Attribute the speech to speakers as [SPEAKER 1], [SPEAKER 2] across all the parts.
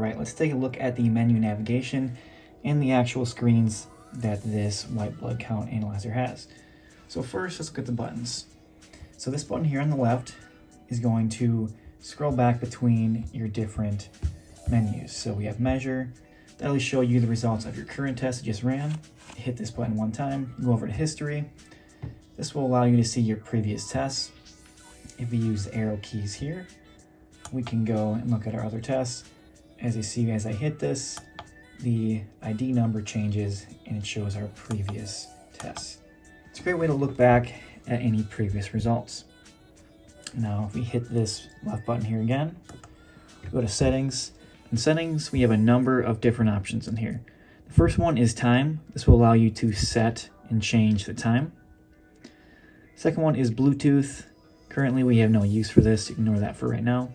[SPEAKER 1] Alright, let's take a look at the menu navigation and the actual screens that this white blood count analyzer has. So first, let's look at the buttons. So this button here on the left is going to scroll back between your different menus. So we have measure, that'll show you the results of your current test you just ran. Hit this button one time, go over to history. This will allow you to see your previous tests. If we use the arrow keys here, we can go and look at our other tests. As you see, as I hit this, the ID number changes and it shows our previous tests. It's a great way to look back at any previous results. Now, if we hit this left button here again, go to settings. In settings, we have a number of different options in here. The first one is time. This will allow you to set and change the time. Second one is Bluetooth. Currently, we have no use for this. Ignore that for right now.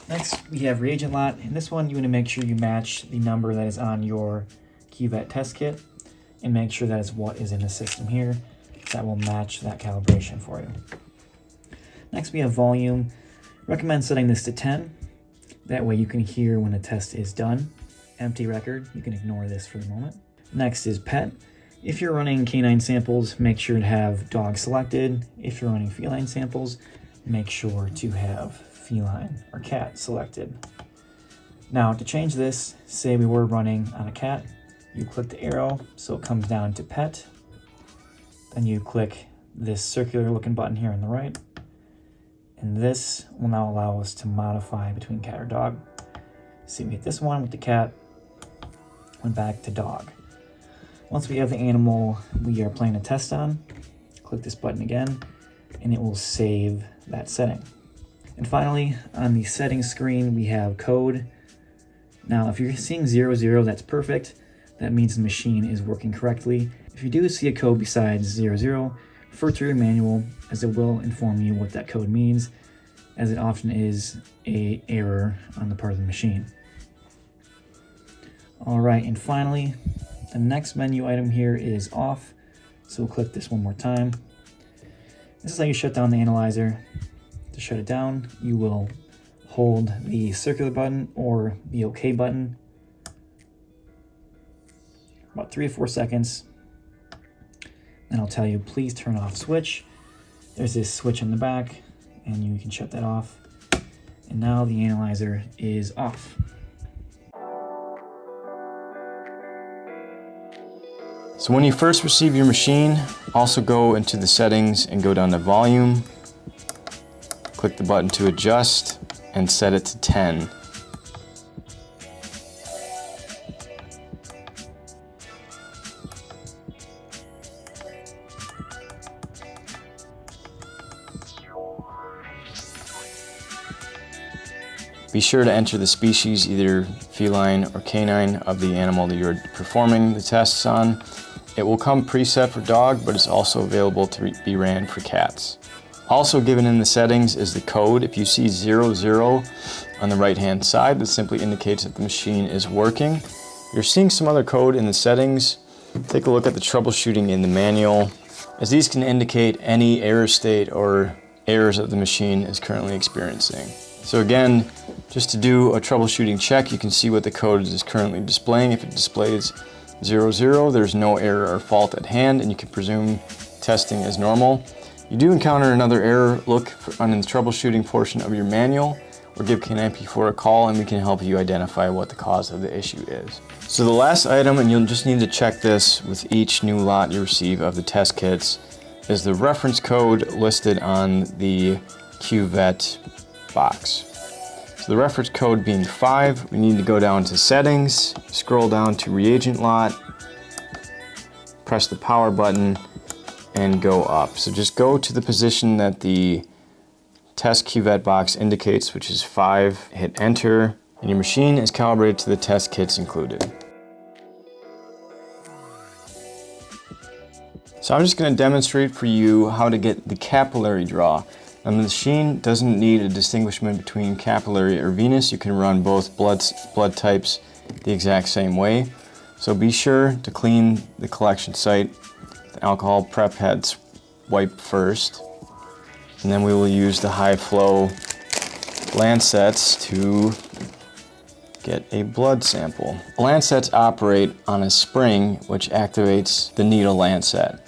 [SPEAKER 1] Next, we have reagent lot. In this one, you want to make sure you match the number that is on your cuvette test kit and make sure that is what is in the system here. That will match that calibration for you. Next, we have volume. Recommend setting this to 10. That way you can hear when the test is done. Empty record, you can ignore this for the moment. Next is pet. If you're running canine samples, make sure to have dog selected. If you're running feline samples, make sure to have feline or cat selected. Now to change this, say we were running on a cat, you click the arrow so it comes down to pet. Then you click this circular looking button here on the right. And this will now allow us to modify between cat or dog. See, we hit this one with the cat, went back to dog. Once we have the animal we are playing a test on, click this button again, and it will save that setting. And finally, on the settings screen, we have code. Now, if you're seeing 00, that's perfect. That means the machine is working correctly. If you do see a code besides 00, refer to your manual, as it will inform you what that code means, as it often is an error on the part of the machine. All right, and finally, the next menu item here is off. So we'll click this one more time. This is how you shut down the analyzer. To shut it down, you will hold the circular button or the OK button about 3 or 4 seconds. Then I'll tell you, please turn off switch. There's this switch in the back and you can shut that off. And now the analyzer is off.
[SPEAKER 2] So when you first receive your machine, also go into the settings and go down to volume. Click the button to adjust and set it to 10. Be sure to enter the species, either feline or canine, of the animal that you're performing the tests on. It will come preset for dog, but it's also available to be ran for cats. Also given in the settings is the code. If you see 00 on the right hand side, that simply indicates that the machine is working. If you're seeing some other code in the settings, take a look at the troubleshooting in the manual, as these can indicate any error state or errors that the machine is currently experiencing. So again, just to do a troubleshooting check, you can see what the code is currently displaying. If it displays 00, there's no error or fault at hand, and you can presume testing is normal. You do encounter another error, look on the troubleshooting portion of your manual, or give Canine P4 a call and we can help you identify what the cause of the issue is. So the last item, and you'll just need to check this with each new lot you receive of the test kits, is the reference code listed on the cuvette box. So the reference code being 5, we need to go down to settings, scroll down to reagent lot, press the power button, and go up. So just go to the position that the test cuvette box indicates, which is 5, hit enter, and your machine is calibrated to the test kits included. So I'm just going to demonstrate for you how to get the capillary draw. Now the machine doesn't need a distinguishment between capillary or venous. You can run both blood types the exact same way. So be sure to clean the collection site. The alcohol prep heads wipe first. And then we will use the high flow lancets to get a blood sample. Lancets operate on a spring which activates the needle lancet.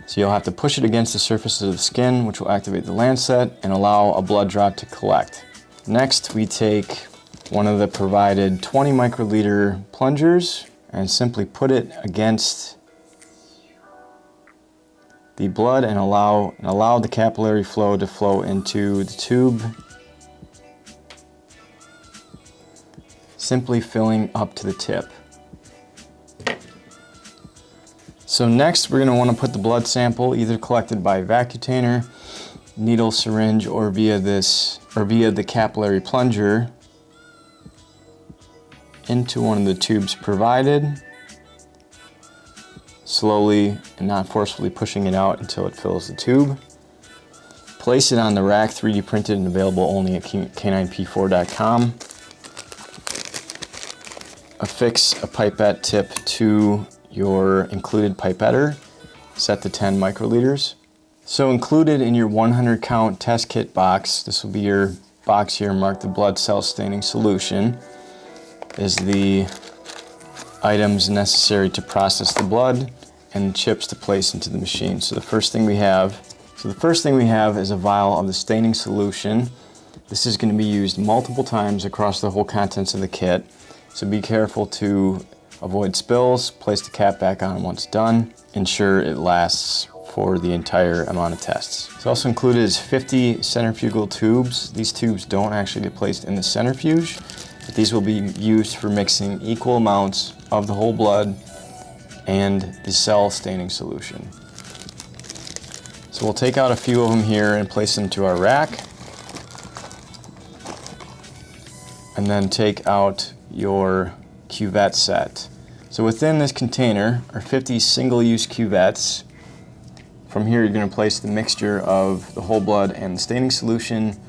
[SPEAKER 2] So you'll have to push it against the surface of the skin, which will activate the lancet and allow a blood drop to collect. Next, we take one of the provided 20 microliter plungers and simply put it against the blood and allow the capillary flow to flow into the tube, simply filling up to the tip. So next we're going to want to put the blood sample, either collected by vacutainer, needle syringe, or via the capillary plunger, into one of the tubes provided, slowly and not forcefully pushing it out until it fills the tube. Place it on the rack, 3D printed and available only at canine-p4.com. Affix a pipette tip to your included pipetter, set to 10 microliters. So included in your 100 count test kit box, this will be your box here marked the blood cell staining solution, is the items necessary to process the blood and the chips to place into the machine. So the first thing we have is a vial of the staining solution. This is going to be used multiple times across the whole contents of the kit, so be careful to avoid spills. Place the cap back on once done. Ensure it lasts for the entire amount of tests. So also included is 50 centrifugal tubes. These tubes don't actually get placed in the centrifuge, but these will be used for mixing equal amounts of the whole blood and the cell staining solution. So we'll take out a few of them here and place them to our rack, and then take out your cuvette set. So within this container are 50 single-use cuvettes. From here you're going to place the mixture of the whole blood and the staining solution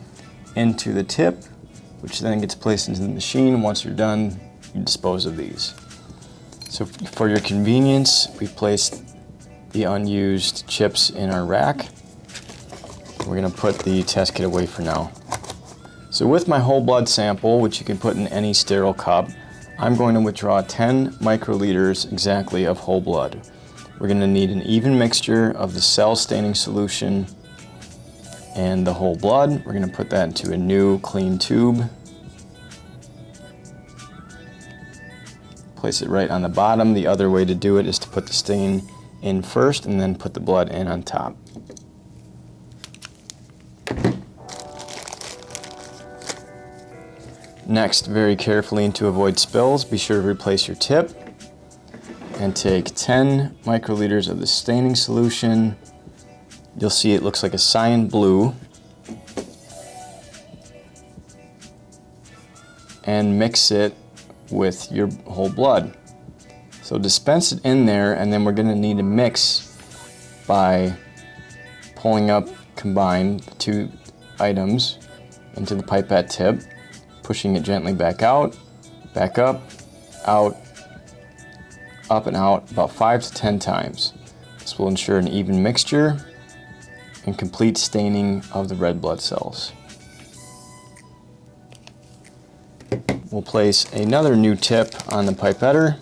[SPEAKER 2] into the tip, which then gets placed into the machine. Once you're done, you dispose of these. So for your convenience, we placed the unused chips in our rack. We're going to put the test kit away for now. So with my whole blood sample, which you can put in any sterile cup, I'm going to withdraw 10 microliters exactly of whole blood. We're going to need an even mixture of the cell staining solution and the whole blood. We're going to put that into a new clean tube. Place it right on the bottom. The other way to do it is to put the stain in first and then put the blood in on top. Next, very carefully and to avoid spills, be sure to replace your tip and take 10 microliters of the staining solution. You'll see it looks like a cyan blue, and mix it with your whole blood. So dispense it in there, and then we're going to need to mix by pulling up, combine the two items into the pipette tip, pushing it gently back out, back up and out about 5 to 10 times. This will ensure an even mixture and complete staining of the red blood cells. We'll place another new tip on the pipetter.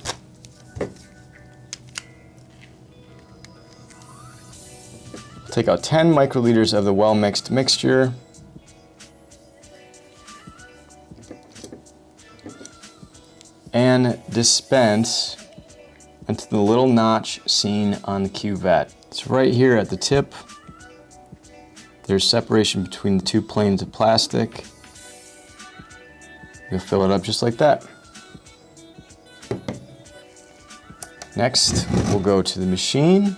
[SPEAKER 2] Take out 10 microliters of the well-mixed mixture. And dispense into the little notch seen on the cuvette. So right here at the tip, there's separation between the two planes of plastic. You'll fill it up just like that. Next, we'll go to the machine.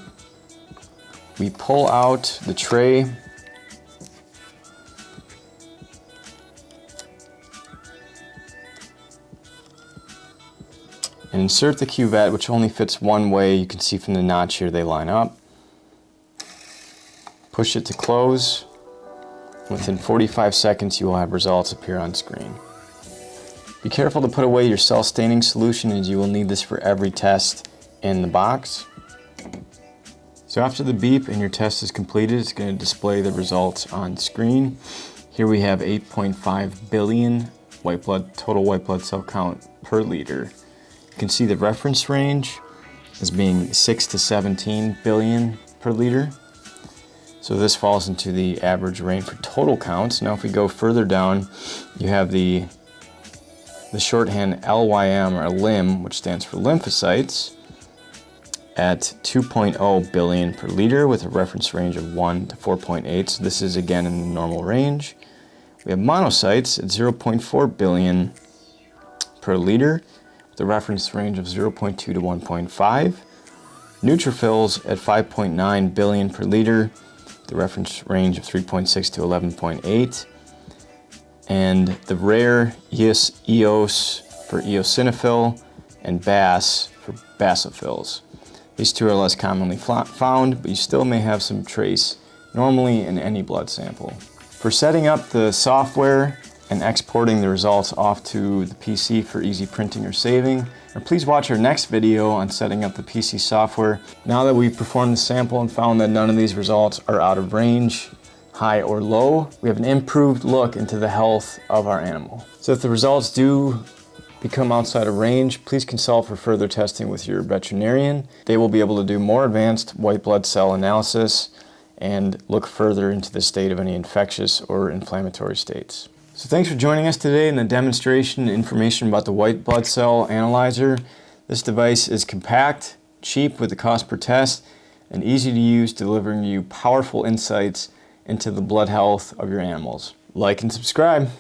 [SPEAKER 2] We pull out the tray. And insert the cuvette, which only fits one way. You can see from the notch here they line up. Push it to close. Within 45 seconds you will have results appear on screen. Be careful to put away your cell staining solution, as you will need this for every test in the box. So after the beep and your test is completed, it's going to display the results on screen. Here we have 8.5 billion total white blood cell count per liter. You can see the reference range as being 6 to 17 billion per liter. So this falls into the average range for total counts. Now if we go further down, you have the shorthand LYM, or LYM, which stands for lymphocytes, at 2.0 billion per liter with a reference range of 1 to 4.8. So this is again in the normal range. We have monocytes at 0.4 billion per liter with a reference range of 0.2 to 1.5. Neutrophils at 5.9 billion per liter, the reference range of 3.6 to 11.8. And the rare EOS for eosinophil and BAS for basophils. These two are less commonly found, but you still may have some trace normally in any blood sample. For setting up the software and exporting the results off to the PC for easy printing or saving, or please watch our next video on setting up the PC software. Now that we've performed the sample and found that none of these results are out of range, high or low, we have an improved look into the health of our animal. So if the results do become outside of range, please consult for further testing with your veterinarian. They will be able to do more advanced white blood cell analysis and look further into the state of any infectious or inflammatory states. So thanks for joining us today in the demonstration and information about the white blood cell analyzer. This device is compact, cheap with the cost per test, and easy to use, delivering you powerful insights into the blood health of your animals. Like and subscribe.